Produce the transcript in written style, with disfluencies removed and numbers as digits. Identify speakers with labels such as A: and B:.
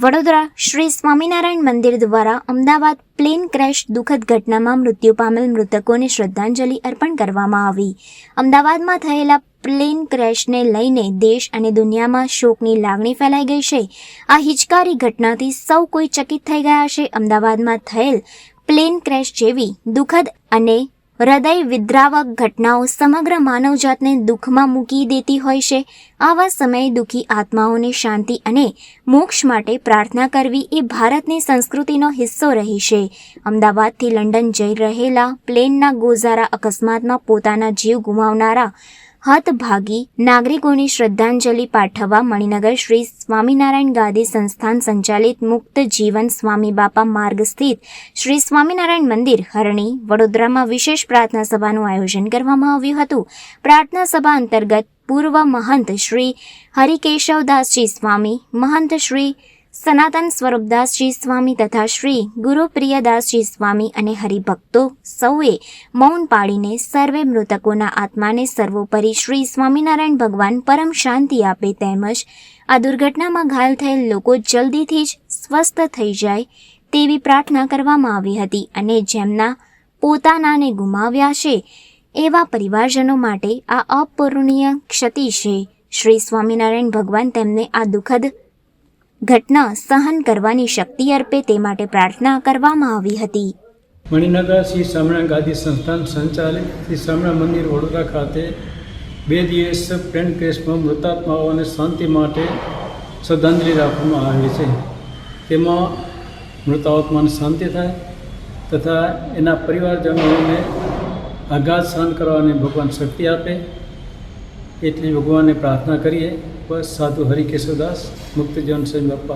A: વડોદરા શ્રી સ્વામિનારાયણ મંદિર દ્વારા Ahmedabad plane crash દુઃખદ ઘટનામાં મૃત્યુ પામેલ મૃતકોને શ્રદ્ધાંજલિ અર્પણ કરવામાં આવી। અમદાવાદમાં થયેલા પ્લેન ક્રેશને લઈને દેશ અને દુનિયામાં શોકની લાગણી ફેલાઈ ગઈ છે। આ હિચકારી ઘટનાથી સૌ કોઈ ચકિત થઈ ગયા છે। અમદાવાદમાં થયેલ પ્લેન ક્રેશ જેવી દુઃખદ અને હૃદય વિદ્રાવક ઘટનાઓ સમગ્ર માનવજાતને દુઃખમાં મૂકી દેતી હોય છે। આવા સમયે દુઃખી આત્માઓને શાંતિ અને મોક્ષ માટે પ્રાર્થના કરવી એ ભારતની સંસ્કૃતિનો હિસ્સો રહી છે। અમદાવાદથી લંડન જઈ રહેલા પ્લેનના ગોઝારા અકસ્માતમાં પોતાના જીવ ગુમાવનારા હતભાગી નાગરિકોની શ્રદ્ધાંજલિ પાઠવવા મણિનગર શ્રી સ્વામિનારાયણ ગાદી સંસ્થાન સંચાલિત મુક્ત જીવન સ્વામી બાપા માર્ગ સ્થિત શ્રી સ્વામિનારાયણ મંદિર હરણી વડોદરામાં વિશેષ પ્રાર્થના સભાનું આયોજન કરવામાં આવ્યું હતું। પ્રાર્થના સભા અંતર્ગત પૂર્વ મહંત શ્રી હરિકેશવદાસજી સ્વામી, મહંત શ્રી સનાતન સ્વરૂપદાસજી સ્વામી તથા શ્રી ગુરુપ્રિયદાસજી સ્વામી અને હરિભક્તો સૌએ મૌન પાડીને સર્વે મૃતકોના આત્માને સર્વોપરી શ્રી સ્વામિનારાયણ ભગવાન પરમ શાંતિ આપે તેમજ આ દુર્ઘટનામાં ઘાયલ થયેલ લોકો જલ્દીથી જ સ્વસ્થ થઈ જાય તેવી પ્રાર્થના કરવામાં આવી હતી અને જેમના પોતાનાને ગુમાવ્યા છે એવા પરિવારજનો માટે આ અપૂરણીય ક્ષતિ છે। શ્રી સ્વામિનારાયણ ભગવાન તેમને આ દુઃખદ ઘટના સહન કરવાની શક્તિ અર્પે તે માટે પ્રાર્થના કરવામાં આવી હતી।
B: મણિનગર શ્રી સ્વામિનારાયણ ગાદી સંસ્થાન સંચાલિત શ્રી સ્વામિનારાયણ મંદિર વડોદરા ખાતે 2 દિવસ પ્લેન ક્રેશમાં મૃતાત્માઓને શાંતિ માટે શ્રદ્ધાંજલિ રાખવામાં આવી છે। તેમાં મૃતાત્માને શાંતિ થાય તથા એના પરિવારજનોને આઘાત સહન કરવાની ભગવાન શક્તિ આપે એટલી ભગવાનને પ્રાર્થના કરીએ। બસ સાધુ હરિકેશવદાસ મુક્ત જીવન સ્વામી બાપા।